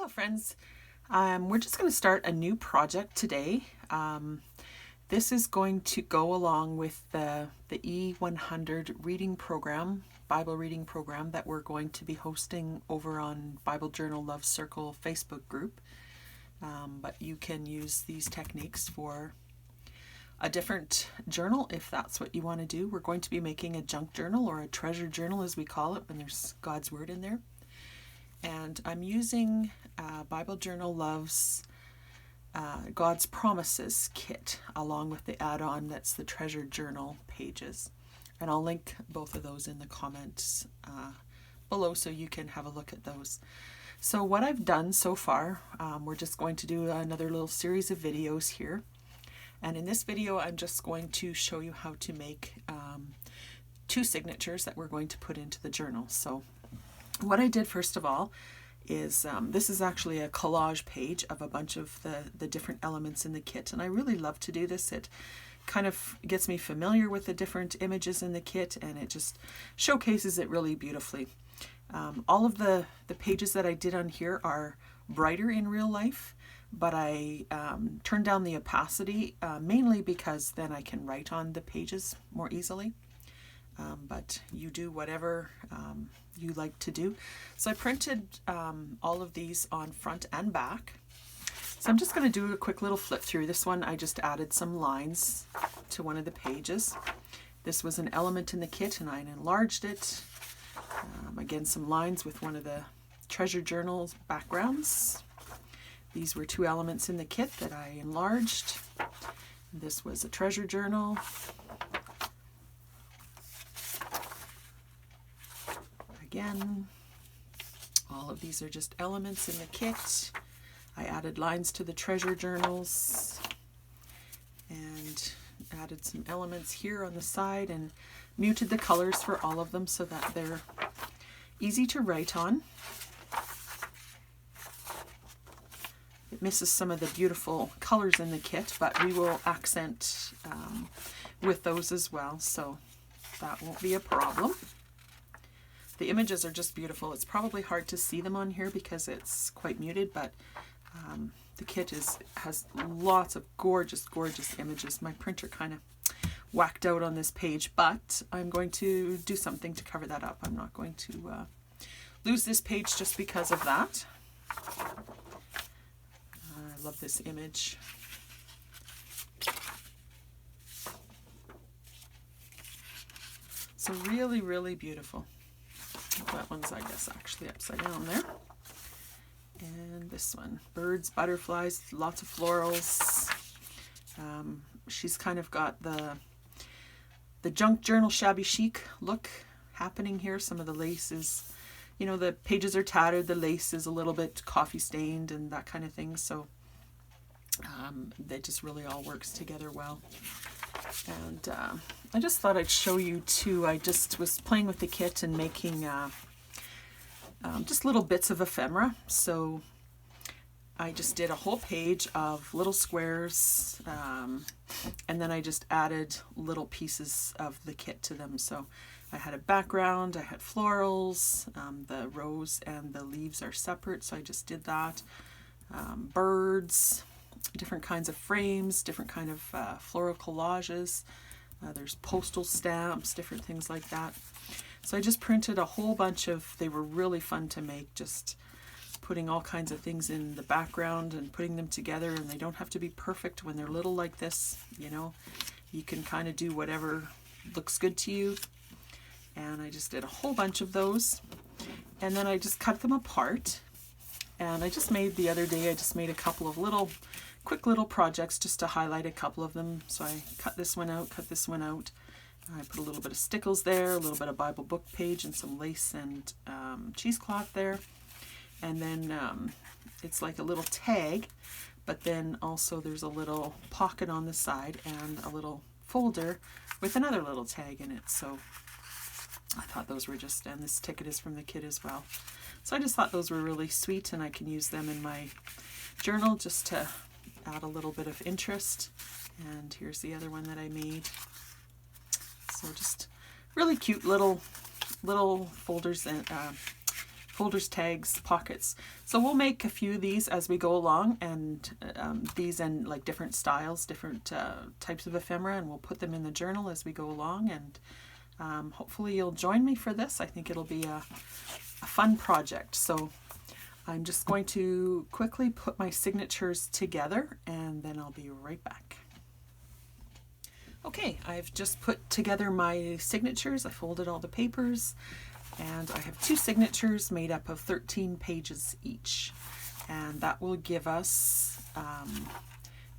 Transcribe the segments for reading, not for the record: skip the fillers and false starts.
Hello friends, we're just going to start a new project today. This is going to go along with the E100 reading program, Bible reading program that we're going to be hosting over on Bible Journal Love Circle Facebook group. But you can use these techniques for a different journal if that's what you want to do. We're going to be making a junk journal, or a treasure journal as we call it when there's God's Word in there. And I'm using Bible Journal Love's God's Promises kit along with the add-on that's the treasure journal pages. And I'll link both of those in the comments below so you can have a look at those. So what I've done so far, we're just going to do another little series of videos here. And in this video, I'm just going to show you how to make two signatures that we're going to put into the journal. So what I did first of all is, this is actually a collage page of a bunch of the different elements in the kit. And I really love to do this. It kind of gets me familiar with the different images in the kit, and it just showcases it really beautifully. All of the pages that I did on here are brighter in real life, but I turned down the opacity mainly because then I can write on the pages more easily. But you do whatever you like to do. So I printed all of these on front and back. So I'm just going to do a quick little flip through. This one I just added some lines to one of the pages. This was an element in the kit and I enlarged it. Again, some lines with one of the treasure journals backgrounds. These were two elements in the kit that I enlarged. This was a treasure journal. Again, all of these are just elements in the kit. I added lines to the treasure journals and added some elements here on the side and muted the colors for all of them so that they're easy to write on. It misses some of the beautiful colors in the kit, but we will accent with those as well, so that won't be a problem. The images are just beautiful. It's probably hard to see them on here because it's quite muted, but the kit has lots of gorgeous, gorgeous images. My printer kind of whacked out on this page, but I'm going to do something to cover that up. I'm not going to lose this page just because of that. I love this image. So really, really beautiful. That one's, I guess, actually upside down there. And this one, birds, butterflies, lots of florals. She's kind of got the junk journal shabby chic look happening here. Some of the lace is, you know, the pages are tattered, the lace is a little bit coffee stained and that kind of thing. So that just really all works together well. And I just thought I'd show you too. I just was playing with the kit and making just little bits of ephemera. So I just did a whole page of little squares, and then I just added little pieces of the kit to them. So I had a background, I had florals, the rose and the leaves are separate, so I just did that. Birds, different kinds of frames, different kind of floral collages. There's postal stamps, different things like that. So I just printed a whole bunch of, they were really fun to make, just putting all kinds of things in the background and putting them together, and they don't have to be perfect when they're little like this, you know. You can kind of do whatever looks good to you. And I just did a whole bunch of those. And then I just cut them apart. And I just made, the other day, I just made a couple of quick little projects just to highlight a couple of them. So I cut this one out, cut this one out. I put a little bit of stickles there, a little bit of Bible book page and some lace and cheesecloth there. And then it's like a little tag, but then also there's a little pocket on the side and a little folder with another little tag in it. So I thought those were just, and this ticket is from the kit as well. So I just thought those were really sweet, and I can use them in my journal just to add a little bit of interest. And here's the other one that I made. So just really cute little folders and folders, tags, pockets. So we'll make a few of these as we go along, and these in like different styles, different types of ephemera, and we'll put them in the journal as we go along, and hopefully you'll join me for this. I think it'll be a fun project. So I'm just going to quickly put my signatures together, and then I'll be right back. Okay, I've just put together my signatures. I folded all the papers, and I have 2 signatures made up of 13 pages each. And that will give us,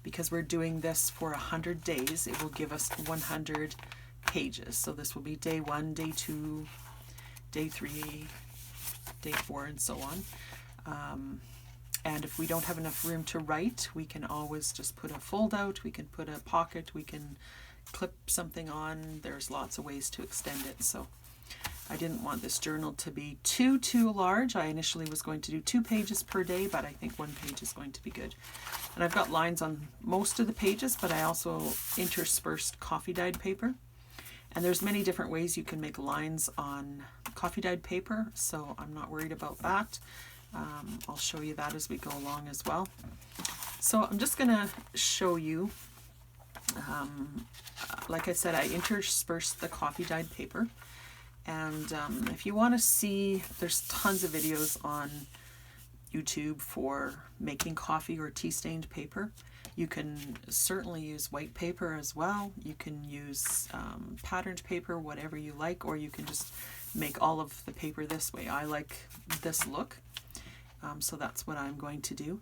because we're doing this for 100 days, it will give us 100 pages. So this will be day 1, day 2, day 3, day 4, and so on. And if we don't have enough room to write, we can always just put a fold out, we can put a pocket, we can clip something on. There's lots of ways to extend it. So I didn't want this journal to be too large. I initially was going to do 2 pages per day, but I think 1 page is going to be good. And I've got lines on most of the pages, but I also interspersed coffee dyed paper. And there's many different ways you can make lines on coffee dyed paper, so I'm not worried about that. I'll show you that as we go along as well. So I'm just going to show you, like I said, I interspersed the coffee dyed paper. And if you want to see, there's tons of videos on YouTube for making coffee or tea stained paper. You can certainly use white paper as well. You can use patterned paper, whatever you like, or you can just make all of the paper this way. I like this look, so that's what I'm going to do.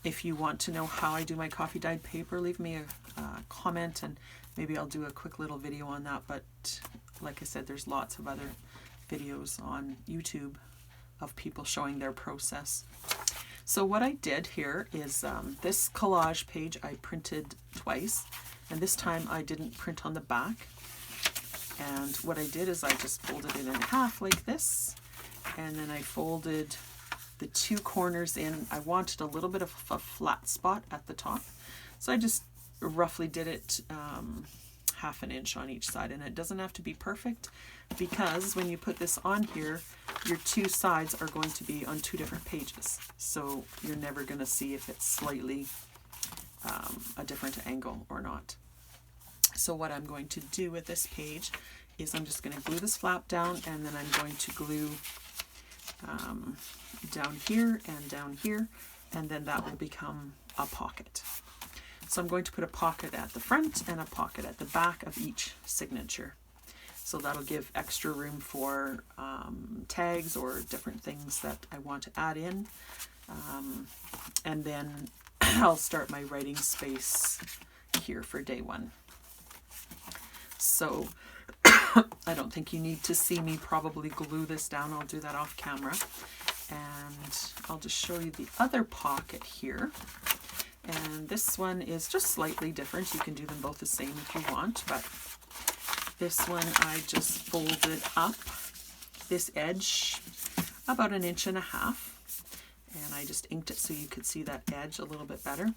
If you want to know how I do my coffee dyed paper, leave me a comment, and maybe I'll do a quick little video on that. But like I said, there's lots of other videos on YouTube of people showing their process. So what I did here is this collage page I printed twice, and this time I didn't print on the back. And what I did is I just folded it in half like this, and then I folded the 2 corners in. I wanted a little bit of a flat spot at the top, so I just roughly did it half an inch on each side, and it doesn't have to be perfect, because when you put this on here, your 2 sides are going to be on 2 different pages, so you're never going to see if it's slightly a different angle or not. So what I'm going to do with this page is I'm just going to glue this flap down, and then I'm going to glue down here and down here, and then that will become a pocket. So I'm going to put a pocket at the front and a pocket at the back of each signature. So that'll give extra room for tags or different things that I want to add in. And then I'll start my writing space here for day 1. So I don't think you need to see me probably glue this down. I'll do that off camera. And I'll just show you the other pocket here. And this one is just slightly different. You can do them both the same if you want, but this one I just folded up this edge about 1.5 inches, and I just inked it so you could see that edge a little bit better.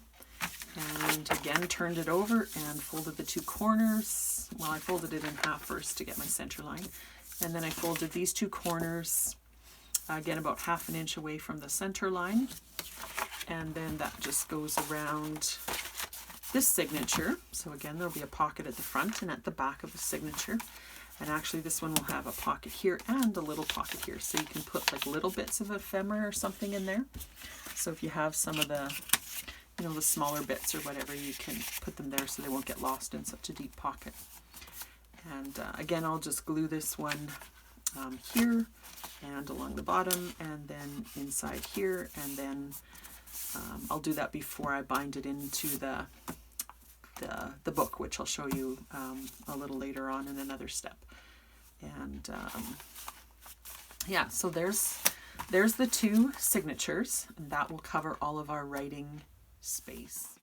And again, turned it over and folded the 2 corners. Well, I folded it in half first to get my center line, and then I folded these 2 corners again about 1/2 inch away from the center line. And then that just goes around this signature. So again, there'll be a pocket at the front and at the back of the signature. And actually this one will have a pocket here and a little pocket here. So you can put like little bits of ephemera or something in there. So if you have some of the, you know, the smaller bits or whatever, you can put them there so they won't get lost in such a deep pocket. And again, I'll just glue this one here and along the bottom, and then inside here, and then I'll do that before I bind it into the book, which I'll show you a little later on in another step. And yeah, so there's the 2 signatures, and that will cover all of our writing space.